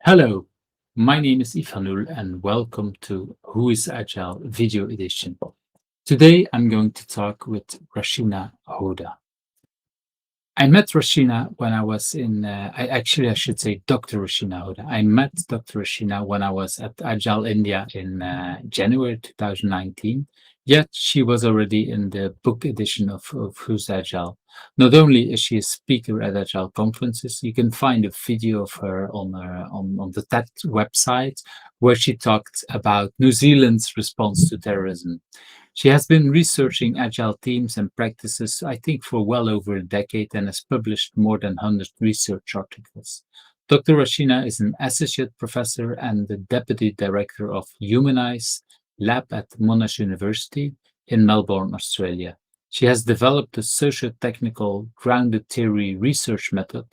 Hello, my name is Yves and welcome to Who is Agile video edition. Today I'm going to talk with Rashina Hoda. I met Rashina when I was I should say Dr. Rashina Hoda. I met Dr. Rashina when I was at Agile India in January 2019. Yet she was already in the book edition of Who's Agile. Not only is she a speaker at Agile conferences, you can find a video of her on the TED website where she talked about New Zealand's response to terrorism. She has been researching agile teams and practices, I think, for well over a decade and has published more than 100 research articles. Dr. Rashina is an associate professor and the deputy director of Humanize Lab at Monash University in Melbourne, Australia. She has developed a socio-technical grounded theory research method,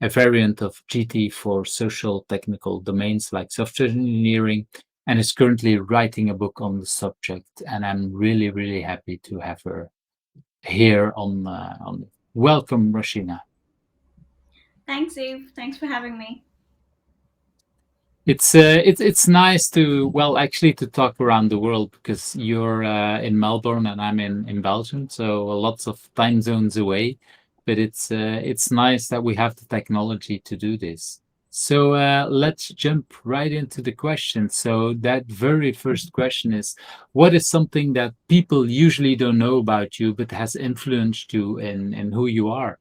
a variant of GT for social technical domains like software engineering, and is currently writing a book on the subject. And I'm really, really happy to have her here on it. Welcome, Rashina. Thanks, Eve. Thanks for having me. It's nice to actually to talk around the world because you're in Melbourne and I'm in Belgium, so lots of time zones away. But it's nice that we have the technology to do this. So let's jump right into the question. So that very first question is, what is something that people usually don't know about you but has influenced you in who you are?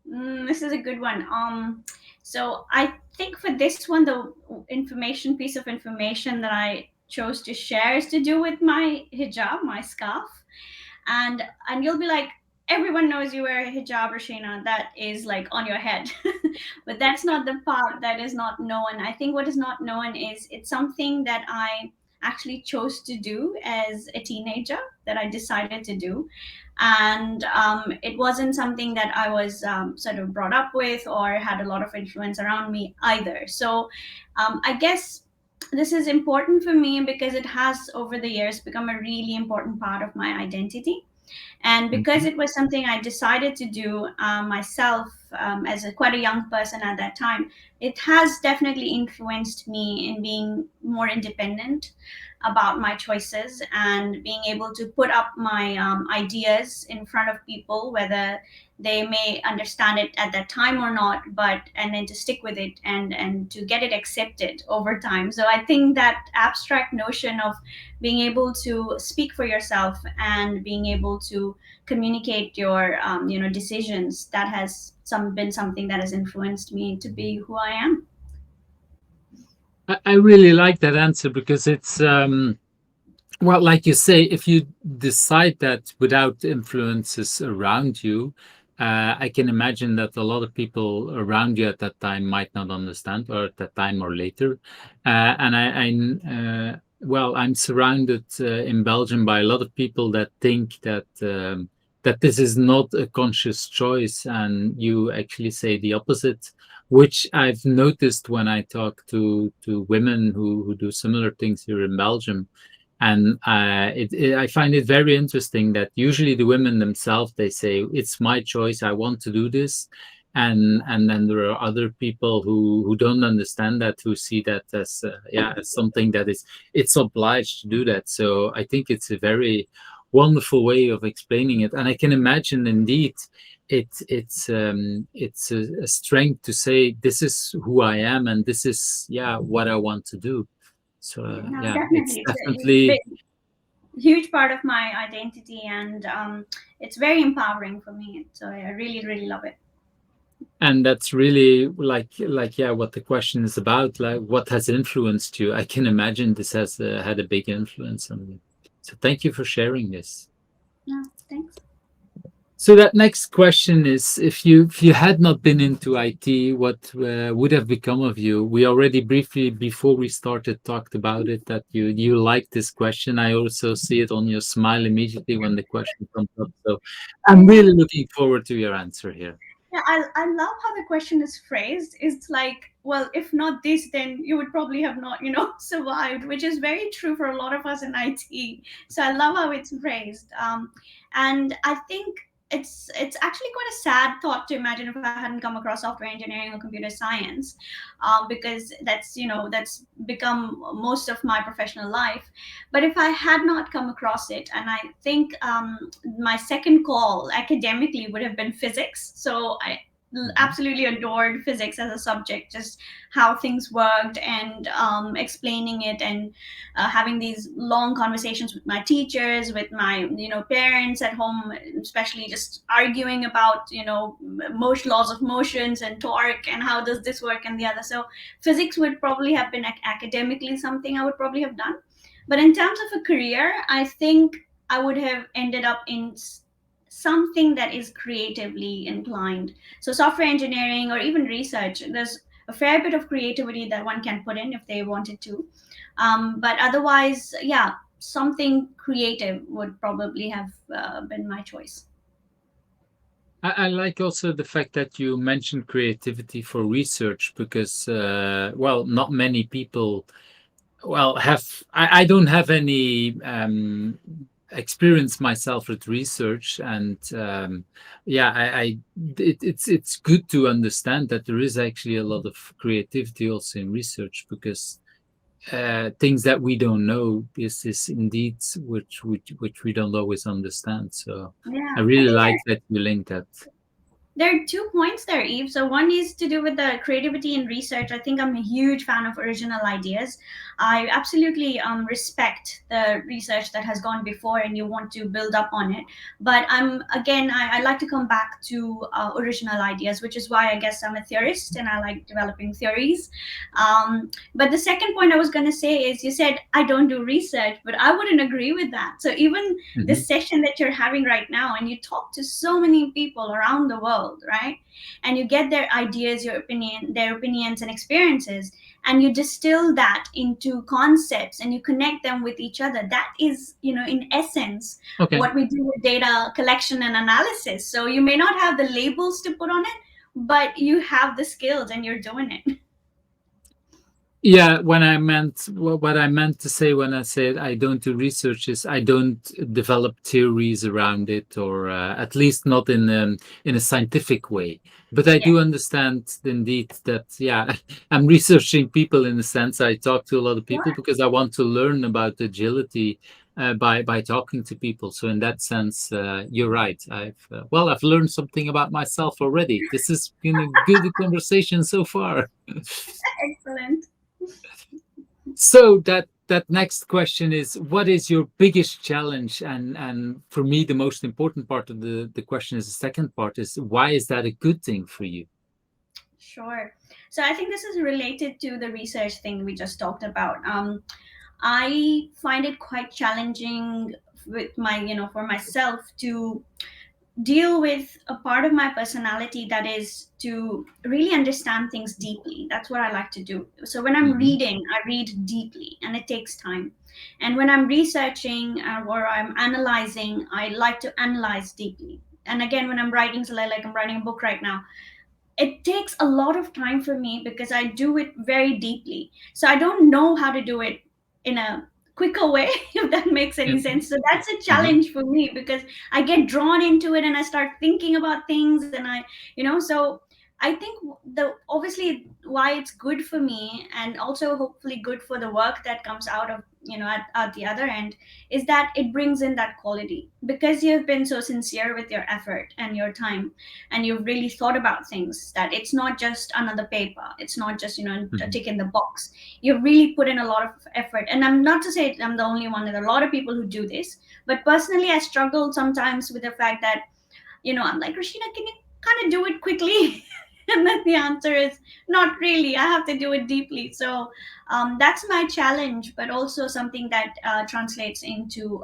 This is a good one. So I think for this one, the piece of information that I chose to share is to do with my hijab, my scarf, and you'll be like, everyone knows you wear a hijab, Rashina. That is like on your head, but that's not the part that is not known. I think what is not known is it's something that I actually chose to do as a teenager, that I decided to do, and it wasn't something that I was sort of brought up with or had a lot of influence around me either. So I guess this is important for me because it has over the years become a really important part of my identity, and because Mhm. it was something I decided to do myself, as quite a young person at that time, it has definitely influenced me in being more independent about my choices and being able to put up my ideas in front of people, whether they may understand it at that time or not, but and then to stick with it and to get it accepted over time. So I think that abstract notion of being able to speak for yourself and being able to communicate your decisions, that has been something that has influenced me to be who I am. I really like that answer because it's well, like you say, if you decide that without influences around you, I can imagine that a lot of people around you at that time might not understand, or at that time or later. And I'm surrounded in Belgium by a lot of people that think that this is not a conscious choice, and you actually say the opposite, which I've noticed when I talk to women who do similar things here in Belgium. And I find it very interesting that usually the women themselves, they say it's my choice, I want to do this, and then there are other people who don't understand that, who see that as as something that is it's obliged to do that. So I think it's a very wonderful way of explaining it, and I can imagine indeed it's a strength to say this is who I am and this is what I want to do. So Yeah, no, it's definitely. It's a definitely, huge part of my identity, and it's very empowering for me. So I really, really love it. and that's really what the question is about. Like, what has influenced you? I can imagine this has had a big influence on you. So thank you for sharing this. Yeah, thanks. So that next question is, if you had not been into IT, what would have become of you? We already briefly before we started talked about it, that you like this question. I also see it on your smile immediately when the question comes up. So I'm Yeah. really looking forward to your answer here. Yeah, I love how the question is phrased. It's like, well, if not this, then you would probably have not, survived, which is very true for a lot of us in IT. So I love how it's phrased. And I think it's actually quite a sad thought to imagine if I hadn't come across software engineering or computer science, because that's become most of my professional life. But if I had not come across it, and I think my second call academically would have been physics. So I Mhm. absolutely adored physics as a subject, just how things worked, and explaining it, and having these long conversations with my teachers, with my parents at home, especially just arguing about motion, laws of motions and torque, and how does this work and the other. So physics would probably have been academically something I would probably have done. But in terms of a career, I think I would have ended up in something that is creatively inclined. So software engineering or even research, there's a fair bit of creativity that one can put in if they wanted to. But otherwise, yeah, something creative would probably have been my choice. I like also the fact that you mentioned creativity for research because, well, not many people, well, I don't have any experience myself with research, and yeah, it's good to understand that there is actually a lot of creativity also in research because things that we don't know is indeed which we don't always understand. So I Yeah, I really think like that you link that. there are 2 points there, Eve. So one is to do with the creativity in research. I think I'm a huge fan of original ideas. I absolutely respect the research that has gone before, and you want to build up on it. But I like to come back to original ideas, which is why I guess I'm a theorist and I like developing theories. But the second point I was going to say is, you said I don't do research, but I wouldn't agree with that. So even Mhm. this session that you're having right now, and you talk to so many people around the world, right? And you get their ideas, their opinions and experiences, and you distill that into concepts and you connect them with each other. That is, in essence, Okay. what we do with data collection and analysis. So you may not have the labels to put on it, but you have the skills and you're doing it. Yeah, when I meant what I meant to say when I said I don't do research is I don't develop theories around it, or at least not in a scientific way. But I Yeah. do understand indeed that yeah, I'm researching people in a sense. I talk to a lot of people Sure. because I want to learn about agility by talking to people. So in that sense, you're right. I've learned something about myself already. This has been a good conversation so far. Excellent. So that next question is, what is your biggest challenge? And for me, the most important part of the question is the second part is, why is that a good thing for you? Sure. So I think this is related to the research thing we just talked about. I find it quite challenging with for myself to deal with a part of my personality that is to really understand things deeply. That's what I like to do. So when I'm Hmm. reading, I read deeply and it takes time. And when I'm researching or I'm analyzing, I like to analyze deeply. And again, when I'm writing, so like I'm writing a book right now, it takes a lot of time for me because I do it very deeply. So I don't know how to do it in a quicker way, if that makes any sense. So that's a Uh-huh. challenge for me because I get drawn into it and I start thinking about things, and so I think the obviously why it's good for me, and also hopefully good for the work that comes out of at the other end, is that it brings in that quality because you've been so sincere with your effort and your time, and you've really thought about things, that it's not just another paper, it's not just a Hmm. tick in the box. You've really put in a lot of effort, and I'm not to say I'm the only one. There are a lot of people who do this, but personally I struggle sometimes with the fact that I'm like, Rashina, can you kind of do it quickly? And then the answer is not really. I have to do it deeply. So that's my challenge, but also something that translates into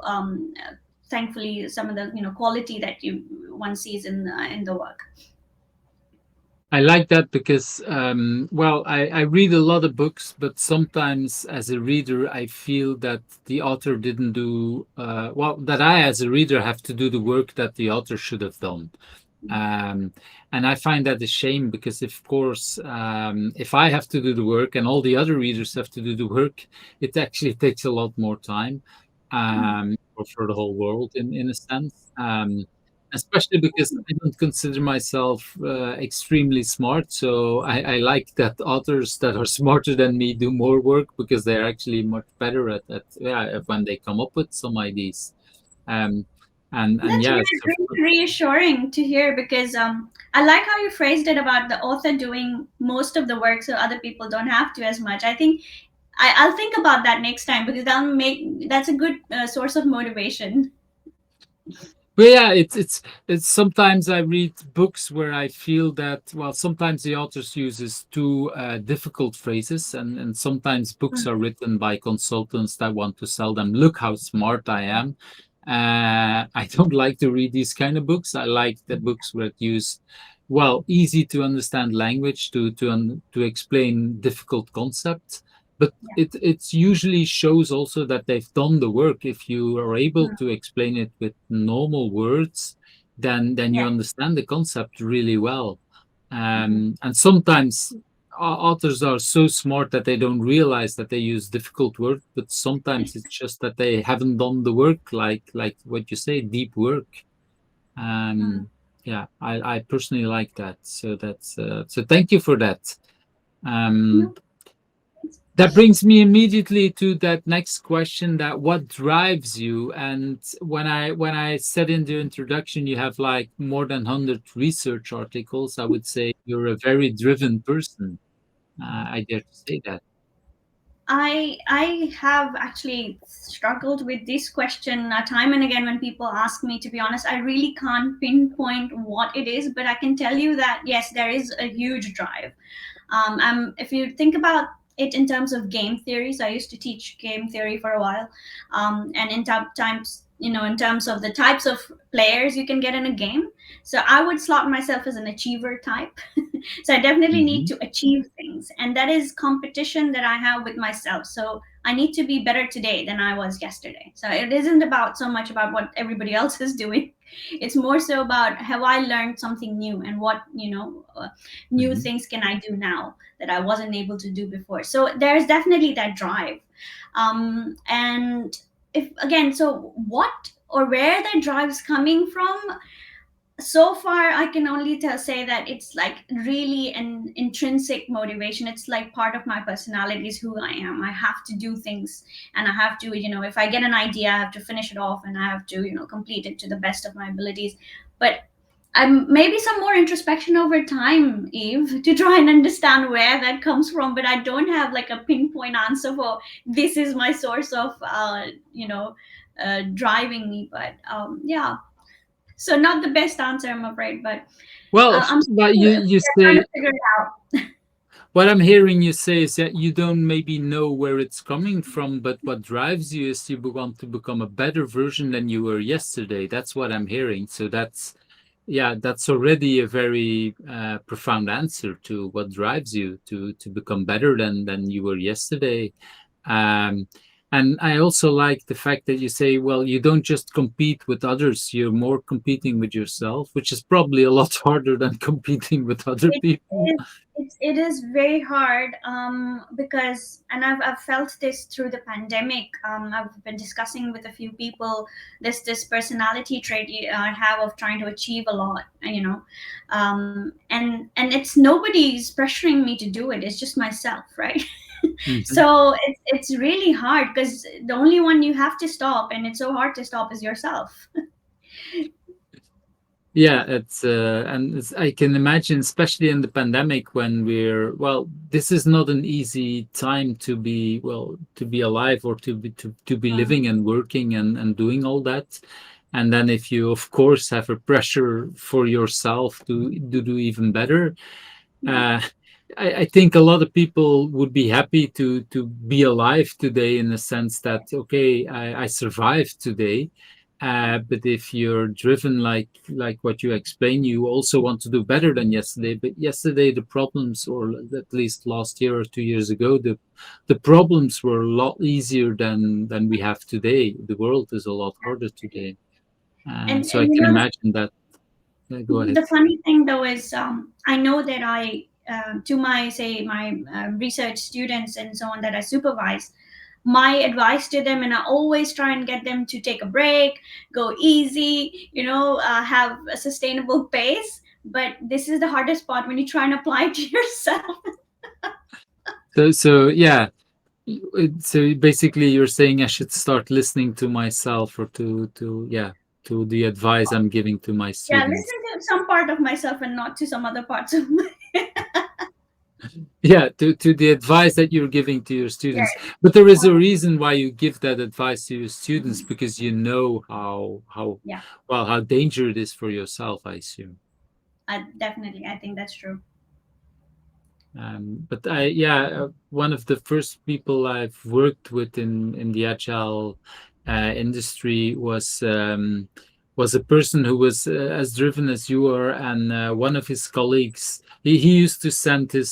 thankfully some of the quality that you one sees in the work. I like that because, well, I read a lot of books, but sometimes as a reader, I feel that the author didn't do, well, that I as a reader have to do the work that the author should have done. Um, and I find that a shame because, of course, if I have to do the work and all the other readers have to do the work, it actually takes a lot more time Mm. for the whole world in a sense. especially because I don't consider myself extremely smart. So I like that authors that are smarter than me do more work because they're actually much better at yeah, when they come up with some ideas. Um, and That's yeah, really reassuring to hear because I like how you phrased it about the author doing most of the work so other people don't have to as much. I think I'll think about that next time because that's a good source of motivation. but yeah, it's sometimes I read books where I feel that well, sometimes the authors uses too difficult phrases, and sometimes books are written by consultants that want to sell them. Look how smart I am. I don't like to read these kind of books. I like the books where it use well easy to understand language to explain difficult concepts. But it usually shows also that they've done the work. If you are able Mm, to explain it with normal words, then you yeah. understand the concept really well. Mhm. And sometimes authors are so smart that they don't realize that they use difficult words, but sometimes it's just that they haven't done the work, like what you say, deep work. Mm. Yeah, I personally like that. So that's so thank you for that. Um, No. that brings me immediately to that next question, that what drives you? And when I said in the introduction you have like more than 100 research articles, I would say you're a very driven person. I dare to say that. I have actually struggled with this question time and again when people ask me. To be honest, I really can't pinpoint what it is, but I can tell you that yes, there is a huge drive. If you think about it in terms of game theory, so I used to teach game theory for a while, and in times, in terms of the types of players you can get in a game. So I would slot myself as an achiever type. So I definitely need Hmm. to achieve things, and that is competition that I have with myself. So I need to be better today than I was yesterday. So it isn't about so much about what everybody else is doing. It's more so about have I learned something new, and what new Hmm. things can I do now that I wasn't able to do before. So there's definitely that drive. And if again, so what or where that drive is coming from, so far I can only say that it's like really an intrinsic motivation. It's like part of my personality is who I am. I have to do things, and I have to, if I get an idea, I have to finish it off, and I have to, complete it to the best of my abilities. But maybe some more introspection over time, Eve, to try and understand where that comes from. But I don't have like a pinpoint answer for this is my source of driving me. But yeah, so not the best answer, I'm afraid, but Well, I'm but still you trying to say figure it out. what I'm hearing you say is that you don't maybe know where it's coming from, but what drives you is you want to become a better version than you were yesterday. That's what I'm hearing. So that's yeah, that's already a very profound answer to what drives you to become better than you were yesterday. Um, and I also like the fact that you say, well, you don't just compete with others; you're more competing with yourself, which is probably a lot harder than competing with other It people. is it is very hard because, and I've felt this through the pandemic. I've been discussing with a few people this personality trait I have of trying to achieve a lot, and it's nobody's pressuring me to do it. It's just myself, right? Mhm. So it's really hard because the only one you have to stop, and it's so hard to stop, is yourself. Yeah, I can imagine, especially in the pandemic when well, this is not an easy time to be, well, to be alive or to be living and working and doing all that. And then if you, of course, have a pressure for yourself to do even better, Yeah. uh, I think a lot of people would be happy to be alive today in the sense that okay, I survived today. But if you're driven like what you explained, you also want to do better than yesterday. But yesterday the problems, or at least last year or 2 years ago, the problems were a lot easier than we have today. The world is a lot harder today. and So I and can imagine that. Go ahead. the funny thing though is I know that to my, say, my research students and so on that I supervise, my advice to them, and I always try and get them to take a break, go easy, have a sustainable pace. But this is the hardest part when you try and apply it to yourself. So yeah. So basically, you're saying I should start listening to myself, or to yeah, to the advice I'm giving to my Yeah, students. listen to some part of myself and not to some other parts of my. Yeah, to the advice that you're giving to your Yeah. students. But there is a reason why you give that advice to your students, because you know how Yeah, well, how dangerous it is for yourself, I assume. definitely. I think that's true. But yeah, one of the first people I've worked with in the agile industry was a person who was as driven as you are, and one of his colleagues. He used to send his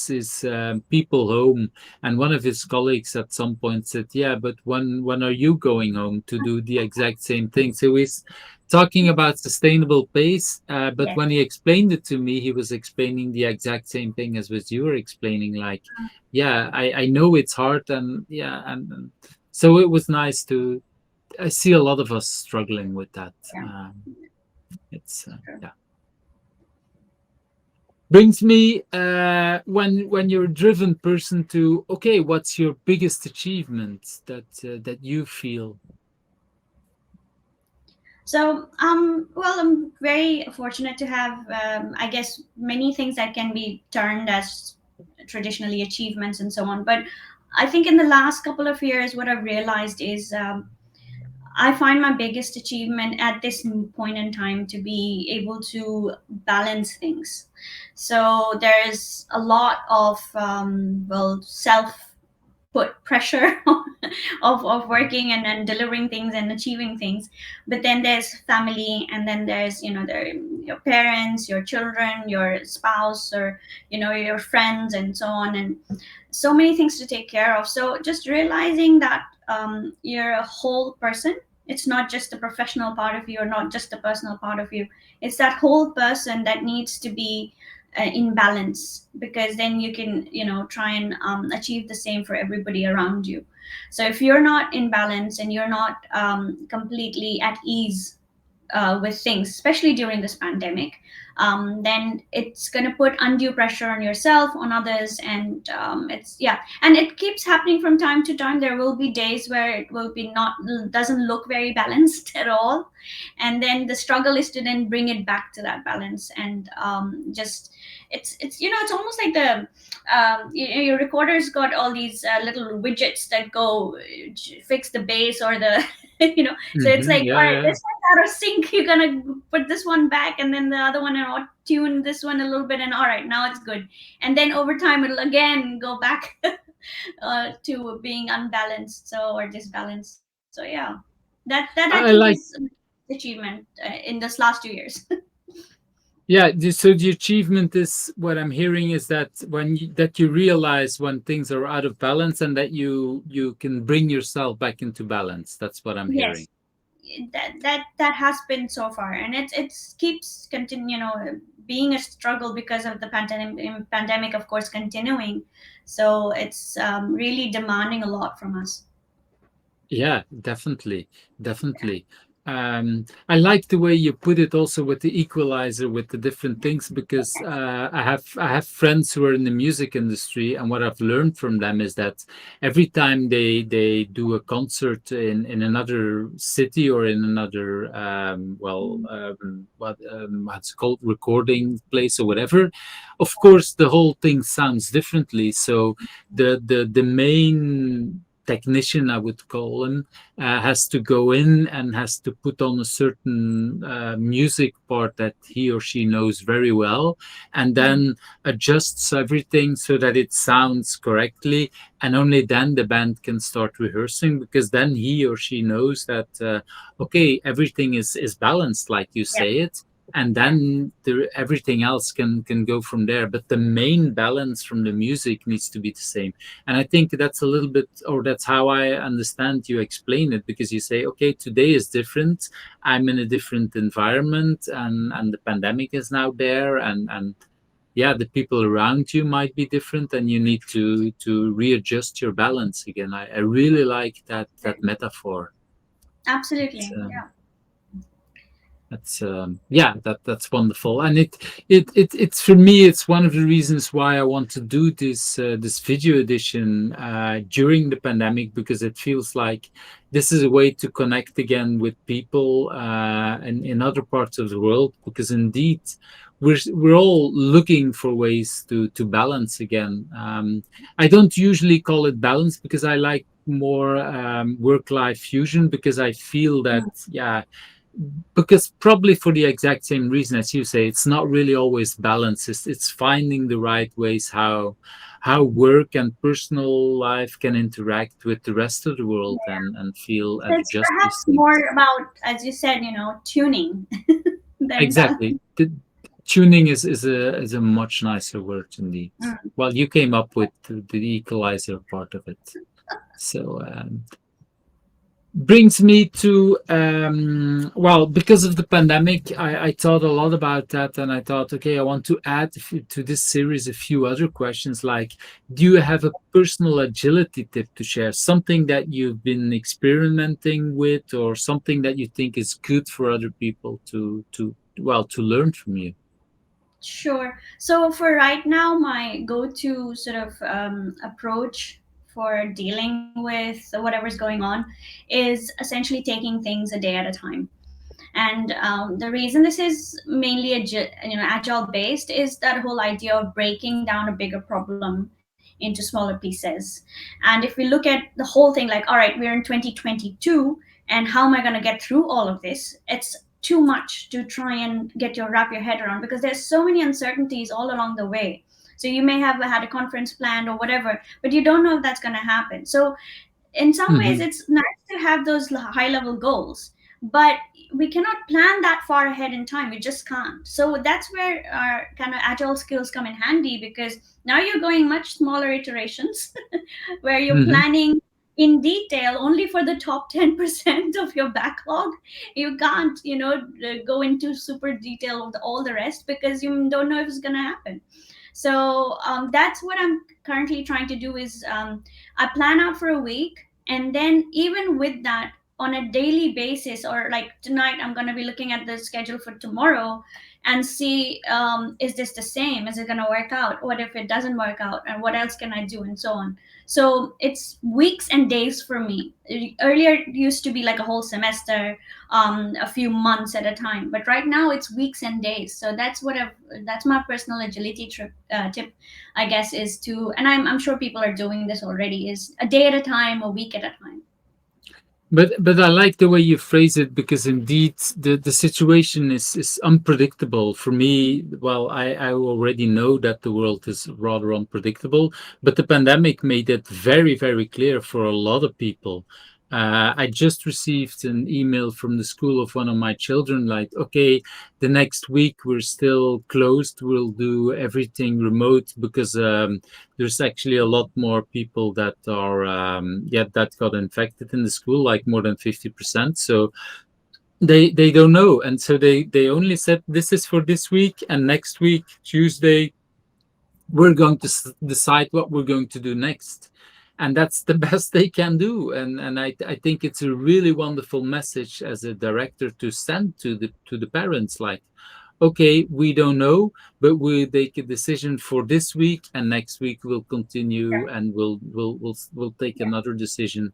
people home, and one of his colleagues at some point said, "Yeah, but when are you going home to do the exact same thing?" So he's talking about sustainable pace, but Yes. when he explained it to me, he was explaining the exact same thing as what you were explaining. Like, yeah, I know it's hard, and yeah, and so it was nice to. I see a lot of us struggling with that. Yeah. It's True. yeah. Brings me when you're a driven person to, okay, what's your biggest achievement that you feel? So, well, I'm very fortunate to have, I guess, many things that can be termed as traditionally achievements and so on. But I think in the last couple of years, what I've realized is, I find my biggest achievement at this point in time to be able to balance things. So there's a lot of, well, self put pressure of working and delivering things and achieving things. But then there's family, and then there's, your parents, your children, your spouse, or your friends, and so on, and so many things to take care of. So just realizing that, you're a whole person. It's not just the professional part of you, or not just the personal part of you. It's that whole person that needs to be in balance, because then you can, try and achieve the same for everybody around you. So if you're not in balance, and you're not completely at ease with things, especially during this pandemic, then it's going to put undue pressure on yourself, on others, and it's, yeah, and it keeps happening from time to time. There will be days where it will be not doesn't look very balanced at all, and then the struggle is to then bring it back to that balance, and just it's it's almost like the your recorder's got all these little widgets that go fix the bass or the so it's like, all Yeah, right, yeah. this one's out of sync, you're gonna put this one back, and then the other one, and tune this one a little bit, and all right, now it's good. And then over time it'll again go back to being unbalanced, so, or disbalanced. So yeah, that I think I is like. an achievement in this last 2 years. Yeah, so the achievement is, what I'm hearing is that that you realize when things are out of balance, and that you can bring yourself back into balance. That's what I'm hearing. Yes, that has been so far, and it's keeps continue, being a struggle because of the pandemic, of course, continuing. So it's really demanding a lot from us. Yeah, definitely, definitely. I like the way you put it, also with the equalizer, with the different things, because I have friends who are in the music industry, and what I've learned from them is that every time they do a concert in another city, or in another what's it called, recording place or whatever, of course the whole thing sounds differently. So the main technician, I would call him, has to go in and has to put on a certain music part that he or she knows very well, and Mhm. then adjusts everything so that it sounds correctly. And only then the band can start rehearsing, because then he or she knows that, okay, everything is balanced, like you Yep. say it. And Yeah. then everything else can go from there, but the main balance from the music needs to be the same. And I think that's a little bit, or that's how I understand you explain it, because you say, okay, today is different. I'm in a different environment, and the pandemic is now there, and yeah, the people around you might be different, and you need to readjust your balance again. I really like that metaphor. It's, Absolutely, yeah. that's yeah, that's wonderful, and it's for me. It's one of the reasons why I want to do this video edition during the pandemic, because it feels like this is a way to connect again with people in other parts of the world. Because indeed, we're all looking for ways to balance again. I don't usually call it balance, because I like more work life fusion, because I feel that, Mm. yeah, because probably for the exact same reason as you say, it's not really always balanced. It's finding the right ways how work and personal life can interact with the rest of the world, and feel So and it's adjust perhaps these more things. about, as you said, tuning than balance. Exactly. Tuning is a much nicer word indeed. Mm. Well, you came up with the equalizer part of it. So brings me to well, because of the pandemic, I thought a lot about that, and I thought, okay, I want to add to this series a few other questions, like, do you have a personal agility tip to share, something that you've been experimenting with, or something that you think is good for other people to learn from you? Sure. So for right now, my go-to sort of approach for dealing with whatever's going on is essentially taking things a day at a time. And the reason this is mainly agile based is that whole idea of breaking down a bigger problem into smaller pieces. And if we look at the whole thing, like, all right, we're in 2022, and how am I going to get through all of this? It's too much to try and wrap your head around, because there's so many uncertainties all along the way. So you may have had a conference planned or whatever, but you don't know if that's going to happen. So in some ways Hmm. it's nice to have those high level goals, but we cannot plan that far ahead in time. We just can't. So that's where our kind of agile skills come in handy, because now you're going much smaller iterations where you're Hmm. planning in detail only for the top 10% of your backlog. You can't go into super detail of all the rest, because you don't know if it's going to happen. So that's what I'm currently trying to do is I plan out for a week, and then even with that, on a daily basis, or like tonight, I'm going to be looking at the schedule for tomorrow and see, is this the same? Is it going to work out? What if it doesn't work out? And what else can I do? And so on. So it's weeks and days for me. Earlier, it used to be like a whole semester, a few months at a time. But right now, it's weeks and days. So that's my personal agility tip, I guess, is to, and I'm sure people are doing this already, is a day at a time, a week at a time. But I like the way you phrase it, because indeed the situation is unpredictable for me. Well, I already know that the world is rather unpredictable, but the pandemic made it very clear for a lot of people. I just received an email from the school of one of my children, like, okay, the next week we're still closed. We'll do everything remote, because there's actually a lot more people that are yeah, that got infected in the school, like more than 50%. So they don't know, and so they only said, this is for this week, and next week Tuesday we're going to decide what we're going to do next. And that's the best they can do. And I think it's a really wonderful message as a director to send to the parents, like, okay, we don't know, but we take a decision for this week, and next week we'll continue, and we'll take another decision.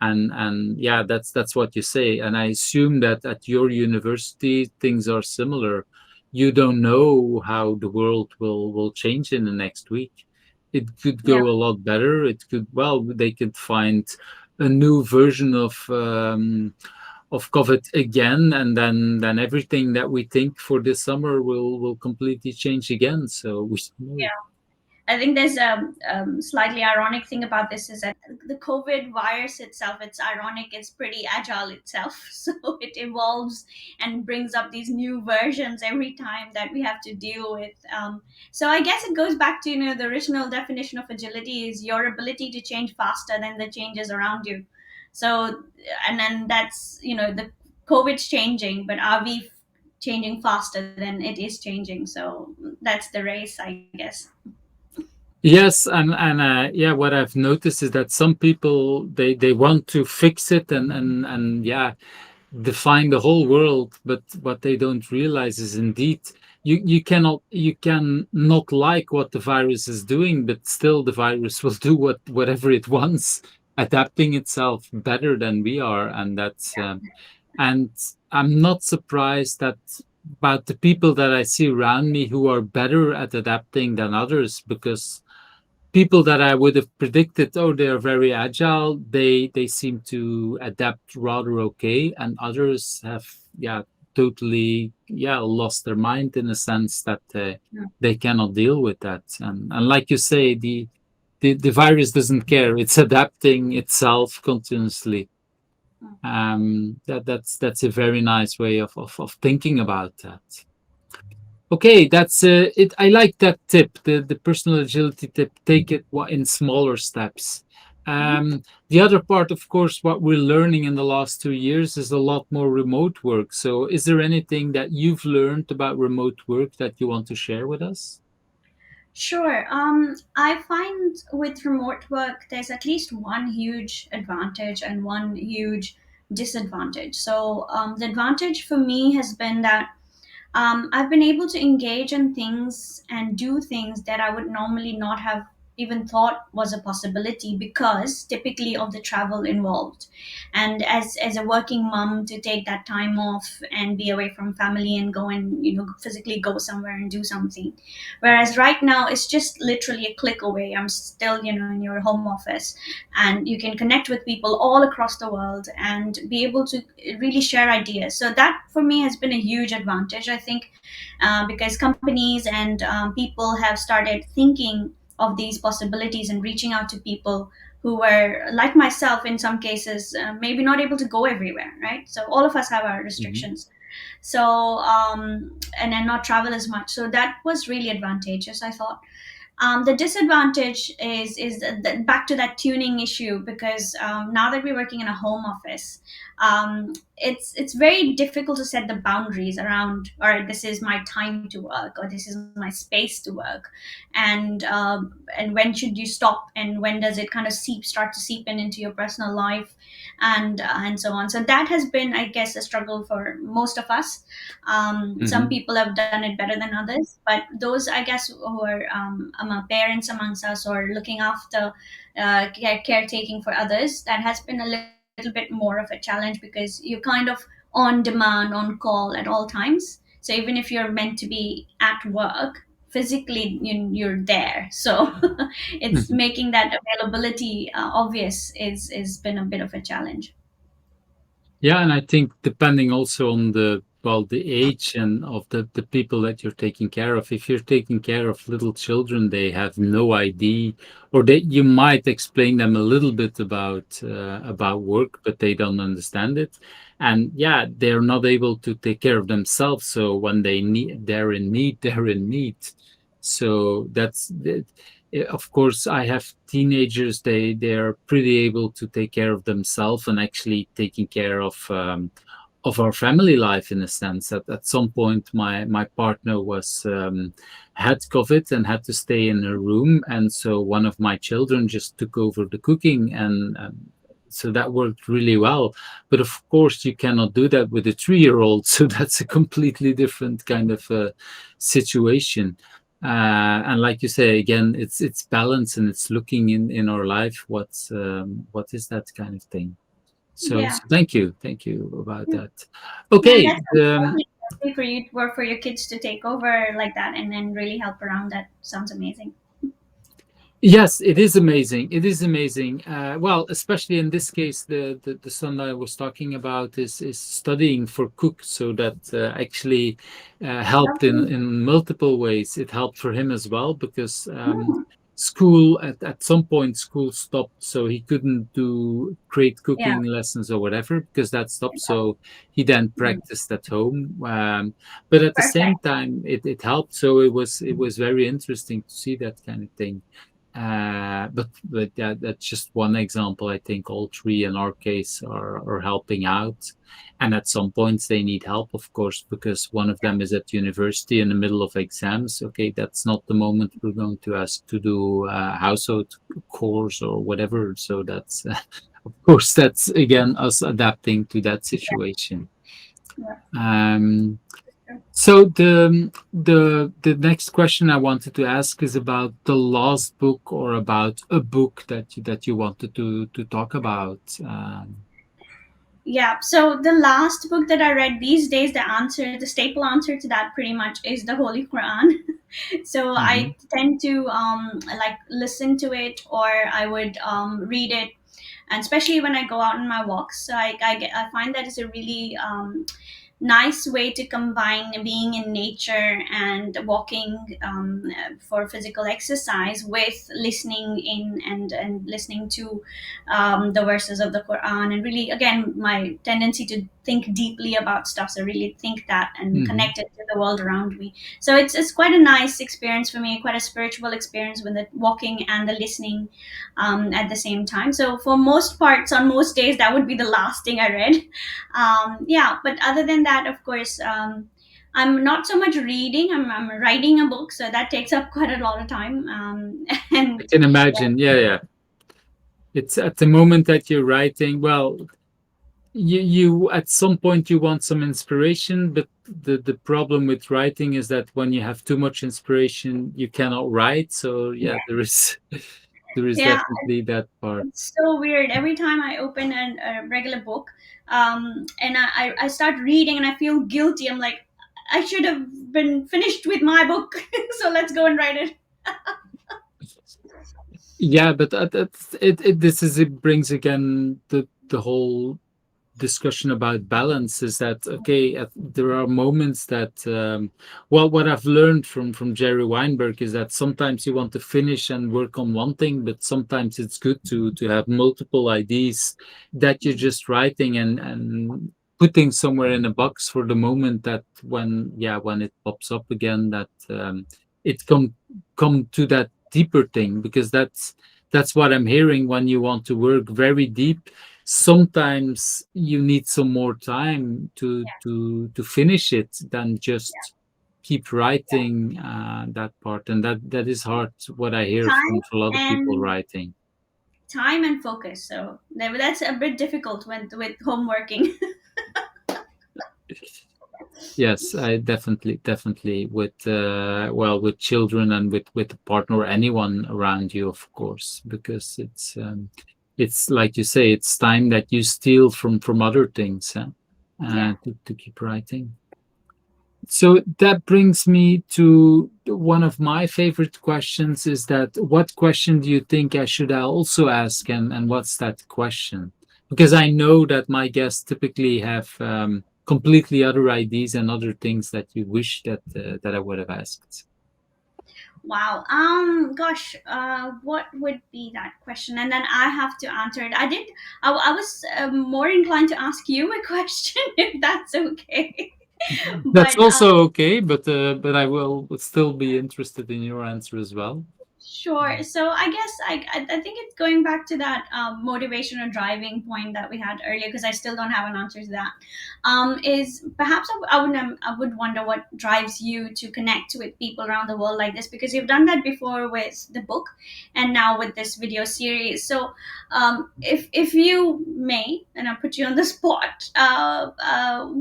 And yeah, that's what you say, and I assume that at your university things are similar. You don't know how the world will change in the next week. It could Yeah, go a lot better. It could, well, they could find a new version of COVID again, and then everything that we think for this summer will completely change again. So we should know. yeah. I think there's a slightly ironic thing about this is that the COVID virus itself, it's ironic, it's pretty agile itself. So it evolves and brings up these new versions every time that we have to deal with. So I guess it goes back to, the original definition of agility is your ability to change faster than the changes around you. So, and then that's, the COVID's changing, but are we changing faster than it is changing. So that's the race, I guess. Yes, and yeah, what I've noticed is that some people they want to fix it and yeah, define the whole world, but what they don't realize is indeed you can not like what the virus is doing, but still the virus will do whatever it wants, adapting itself better than we are, and that's and I'm not surprised that about the people that I see around me who are better at adapting than others, because people that I would have predicted, oh, they're very agile, they seem to adapt rather okay, and others have, yeah, totally, yeah, lost their mind in a sense that they cannot deal with that. And like you say, the virus doesn't care; it's adapting itself continuously. That's a very nice way of thinking about that. Okay, that's it. I like that tip, the personal agility tip. Take it in smaller steps. Mhm. The other part, of course, what we're learning in the last 2 years is a lot more remote work. So, is there anything that you've learned about remote work that you want to share with us? Sure. I find with remote work, there's at least one huge advantage and one huge disadvantage. So, the advantage for me has been that I've been able to engage in things and do things that I would normally not have even thought was a possibility because typically of the travel involved. And as a working mom, to take that time off and be away from family and go and physically go somewhere and do something, whereas right now it's just literally a click away. I'm still in your home office, and you can connect with people all across the world and be able to really share ideas. So that for me has been a huge advantage, I think, because companies and people have started thinking of these possibilities and reaching out to people who were like myself in some cases, maybe not able to go everywhere, right? So all of us have our Hmm. restrictions. So and then not travel as much, so that was really advantageous, I thought. The disadvantage is back to that tuning issue, because now that we're working in a home office, it's very difficult to set the boundaries around, all right, this is my time to work, or this is my space to work, and when should you stop, and when does it kind of start to seep into your personal life, and so on. So that has been, I guess, a struggle for most of us. Some Hmm. people have done it better than others, but those, I guess, who are parents amongst us or looking after caretaking for others, that has been a little bit more of a challenge, because you're kind of on demand, on call at all times. So even if you're meant to be at work, physically you're there. So it's making that availability obvious is been a bit of a challenge. Yeah, and I think depending also on the age and of the people that you're taking care of. If you're taking care of little children, they have no idea, or they you might explain them a little bit about work, but they don't understand it. And yeah, they're not able to take care of themselves. So when they're in need, they're in need. So of course, I have teenagers. They're pretty able to take care of themselves and actually taking care of our family life in a sense. At some point, my partner was had COVID and had to stay in her room, and so one of my children just took over the cooking, and so that worked really well. But of course, you cannot do that with a 3-year-old, so that's a completely different kind of situation. And like you say, again, it's balance, and it's looking in our life what is that kind of thing. So Yeah. thank you about Yeah. that. Yeah, and Okay. that sounds lovely, especially for you, or for your kids to take over like that and then really help around. That sounds amazing. Yes, it is amazing. It is amazing. Well, especially in this case, the son that I was talking about is studying for cook, so that actually helped Lovely. in multiple ways. It helped for him as well because Mm, school at some point school stopped, so he couldn't do create yeah. cooking lessons or whatever because that stopped. So he then Mm, practiced at home, but at the same perfect. time, it helped. So it was very interesting to see that kind of thing. But yeah, that's just one example. I think all three in our case are helping out, and at some points they need help, of course, because one of them is at university in the middle of exams. Okay, that's not the moment we're going to ask to do household chores or whatever. So that's of course that's again us adapting to that situation. Yeah. Um, so the next question I wanted to ask is about the last book or about a book that you wanted to talk about. Yeah. So the last book that I read these days, the staple answer to that pretty much is the Holy Quran. So I Mhm. tend to like listen to it, or I would read it, and especially when I go out on my walks. So I find that it's a really nice way to combine being in nature and walking for physical exercise with listening in and listening to the verses of the Quran, and really again my tendency to think deeply about stuff, so really think that and Mhm. connect it to the world around me. So it's quite a nice experience for me, quite a spiritual experience with the walking and the listening at the same time. So for most parts, on most days, that would be the last thing I read. Yeah, but other than that, of course, I'm not so much reading. I'm writing a book, so that takes up quite a lot of time. I And can yeah, imagine. Yeah, yeah. It's at the moment that you're writing. Well, you at some point you want some inspiration, but the problem with writing is that when you have too much inspiration, you cannot write. So yeah, yeah, there is there is yeah. definitely that part. It's so weird. Every time I open a regular book, and I start reading, and I feel guilty. I'm like, I should have been finished with my book, so let's go and write it. Yeah, but this is it brings again the whole discussion about balance is that okay there are moments that well what I've learned from Jerry Weinberg is that sometimes you want to finish and work on one thing, but sometimes it's good to have multiple ideas that you're just writing and putting somewhere in a box for the moment that when yeah when it pops up again that it come to that deeper thing, because that's what I'm hearing when you want to work very deep. Sometimes you need some more time to finish it than just keep writing that part, and that is hard, what I hear Time from a lot of people and writing. time and focus. So that's a bit difficult with home working. Yes, I definitely with well with children and with a partner or anyone around you, of course, because it's like you say, it's time that you steal from other things, huh? Yeah. To keep writing. So that brings me to one of my favorite questions is that what question do you think I should also ask, and what's that question? Because I know that my guests typically have completely other ideas and other things that you wish that I would have asked. Wow. Gosh. What would be that question? And then I have to answer it. I was more inclined to ask you a question, if that's okay. That's But also okay, but I will would still be interested in your answer as well. sure. So I guess I think it's going back to that motivation or driving point that we had earlier, because I still don't have an answer to that. Is perhaps I would wonder what drives you to connect with people around the world like this, because you've done that before with the book, and now with this video series. So if you may, and I'll put you on the spot,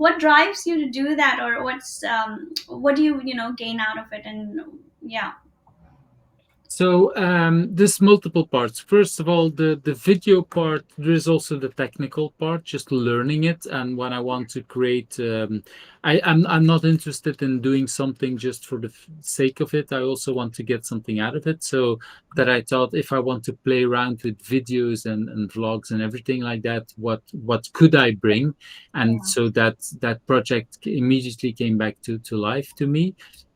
what drives you to do that, or what do you gain out of it, and yeah. So there's multiple parts. First of all, the video part. There is also the technical part, just learning it. And when I want to create, I'm not interested in doing something just for the sake of it. I also want to get something out of it. So that I thought if I want to play around with videos and vlogs and everything like that, what could I bring? And Yeah. so that project immediately came back to life to me.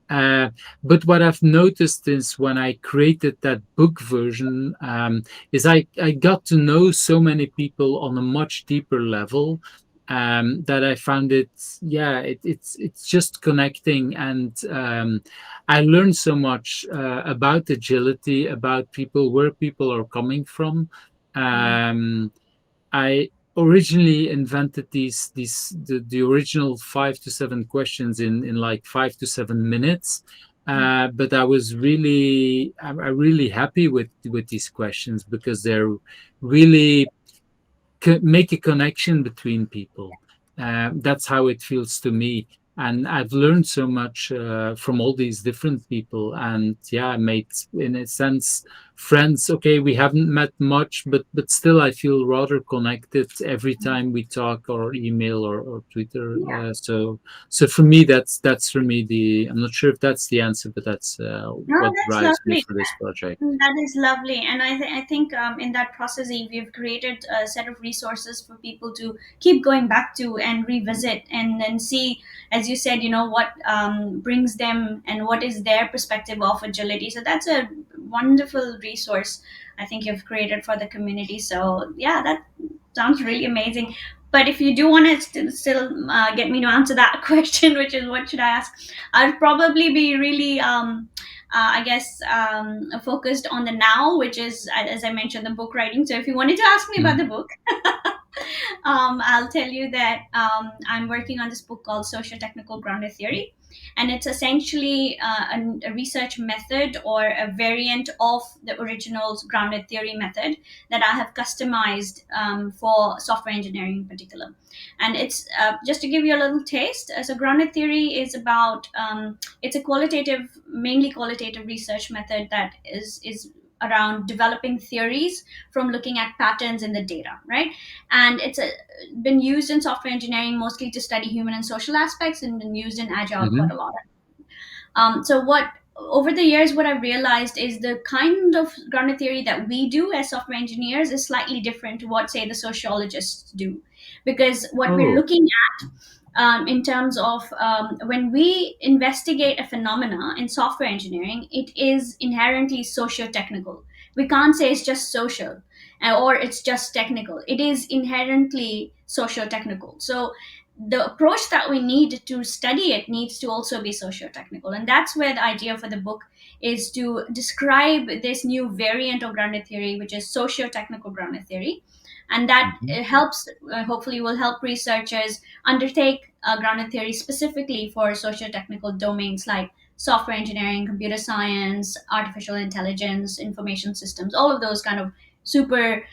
Uh, but what I've noticed is when I created that book version, is I got to know so many people on a much deeper level. that I found it, yeah, it's just connecting, and I learned so much about agility, about people, where people are coming from. Mm, Um, I originally invented the original 5 to 7 questions in like 5 to 7 minutes. mm. But I'm really happy with these questions because they're really make a connection between people. That's how it feels to me. And I've learned so much from all these different people. And yeah, I made, in a sense, friends. Okay, we haven't met much, but still, I feel rather connected every time we talk or email or Twitter. Yeah. So for me, that's for me the. I'm not sure if that's the answer, but that's No, what that's drives me lovely. for this project. That is lovely, and I think in that process, Eve, you've created a set of resources for people to keep going back to and revisit, and then see, as you said, what brings them and what is their perspective of agility. So that's a wonderful resource I think you've created for the community. So yeah, that sounds really amazing. But if you do want to still get me to answer that question, which is what should I ask, I'd probably be really I guess, focused on the now, which is, as I mentioned, the book writing. So if you wanted to ask me about Mhm. the book, I'll tell you that I'm working on this book called Social Technical Grounded Theory. And it's essentially a research method or a variant of the original grounded theory method that I have customized for software engineering in particular. And it's just to give you a little taste. So, grounded theory is about it's a qualitative, mainly qualitative research method that is around developing theories from looking at patterns in the data, right? And been used in software engineering mostly to study human and social aspects, and been used in agile quite a Mhm. lot. So what over the years, what I've realized is the kind of grounded theory that we do as software engineers is slightly different to what, say, the sociologists do, because what we're Oh. looking in terms of when we investigate a phenomena in software engineering, it is inherently socio-technical. We can't say it's just social or it's just technical. It is inherently socio-technical. So the approach that we need to study it needs to also be socio-technical, and that's where the idea for the book is to describe this new variant of grounded theory, which is socio-technical grounded theory. And that Mhm. helps, hopefully will help researchers undertake grounded theory specifically for socio-technical domains like software engineering, computer science, artificial intelligence, information systems, all of those kind of super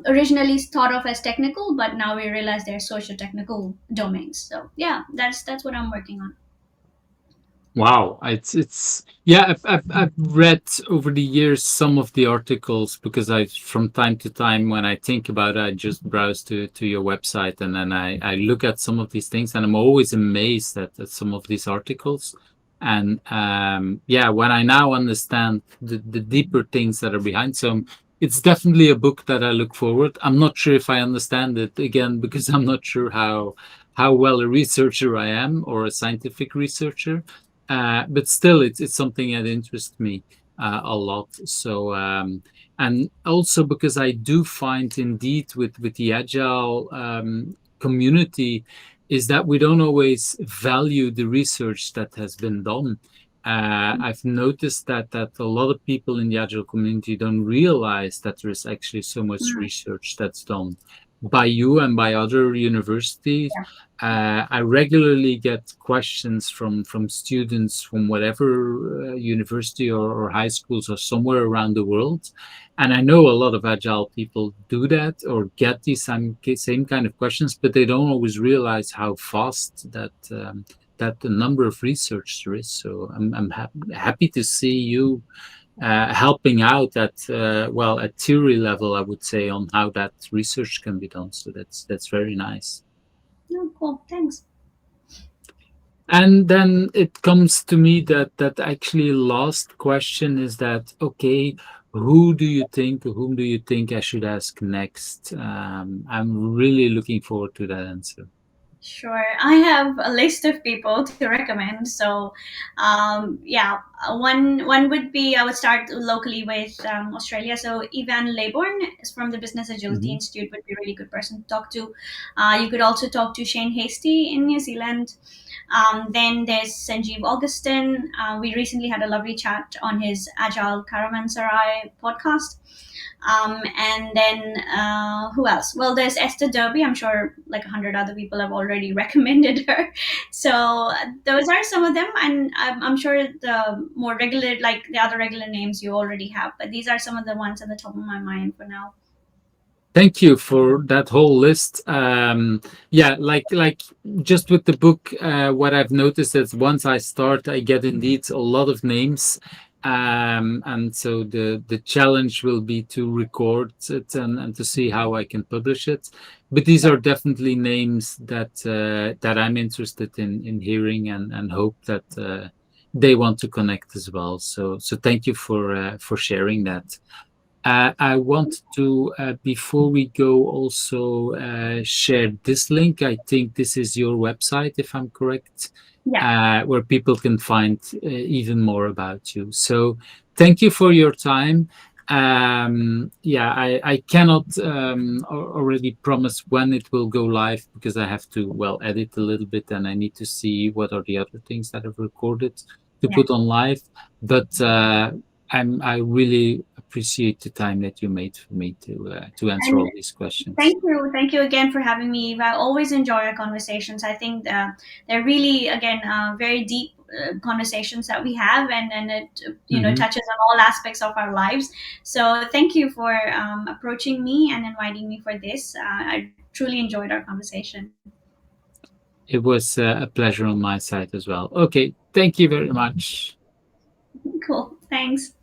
originally thought of as technical, but now we realize they're socio-technical domains. So yeah, that's what I'm working on. Wow, it's yeah. I've read over the years some of the articles because I, from time to time, when I think about it, I just browse to your website, and then I look at some of these things, and I'm always amazed at some of these articles. And yeah, when I now understand the deeper things that are behind some, it's definitely a book that I look forward. I'm not sure if I understand it again because I'm not sure how well a researcher I am, or a scientific researcher, but still, it's something that interests me a lot. So, and also because I do find, indeed, with the agile community, is that we don't always value the research that has been done. I've noticed that a lot of people in the agile community don't realize that there is actually so much Mm, research that's done by you and by other universities. yeah, I regularly get questions from students from whatever university or high schools or somewhere around the world, and I know a lot of agile people do that or get these same kind of questions, but they don't always realize how fast that the number of research there is. So happy to see you helping out at well, at theory level, I would say, on how that research can be done. So that's very nice. no, cool, thanks. And then it comes to me that actually last question is that, okay, whom do you think I should ask next? I'm really looking forward to that answer. Sure. I have a list of people to recommend. So, yeah, one would be I would start locally with Australia. So, Ivan Laybourne is from the Business Agility Hmm. Institute would be a really good person to talk to. You could also talk to Shane Hasty in New Zealand. Then there's Sanjeev Augustin. We recently had a lovely chat on his Agile Caravanserai podcast. And then who else? Well, there's Esther Derby. I'm sure like 100 other people have already recommended her. So those are some of them, and I'm sure the more regular, like the other regular names you already have. But these are some of the ones at the top of my mind for now. Thank you for that whole list. Yeah, like just with the book, what I've noticed is once I start, I get indeed a lot of names, and so the challenge will be to record it and to see how I can publish it. But these Sure. are definitely names that I'm interested in hearing and hope that they want to connect as well. So thank you for sharing that. I want to, before we go, also share this link. I think this is your website, if I'm correct, Yeah. where people can find even more about you. So thank you for your time. Yeah, I cannot already promise when it will go live because I have to, well, edit a little bit and I need to see what are the other things that I've recorded to Yeah. put on live. But I really appreciate the time that you made for me to answer And all these questions. thank you again for having me, Eve. I always enjoy our conversations. I think they're really, again, very deep conversations that we have, and it Hmm. touches on all aspects of our lives. So thank you for approaching me and inviting me for this. I truly enjoyed our conversation. It was a pleasure on my side as well. Okay, thank you very much. Cool. Thanks.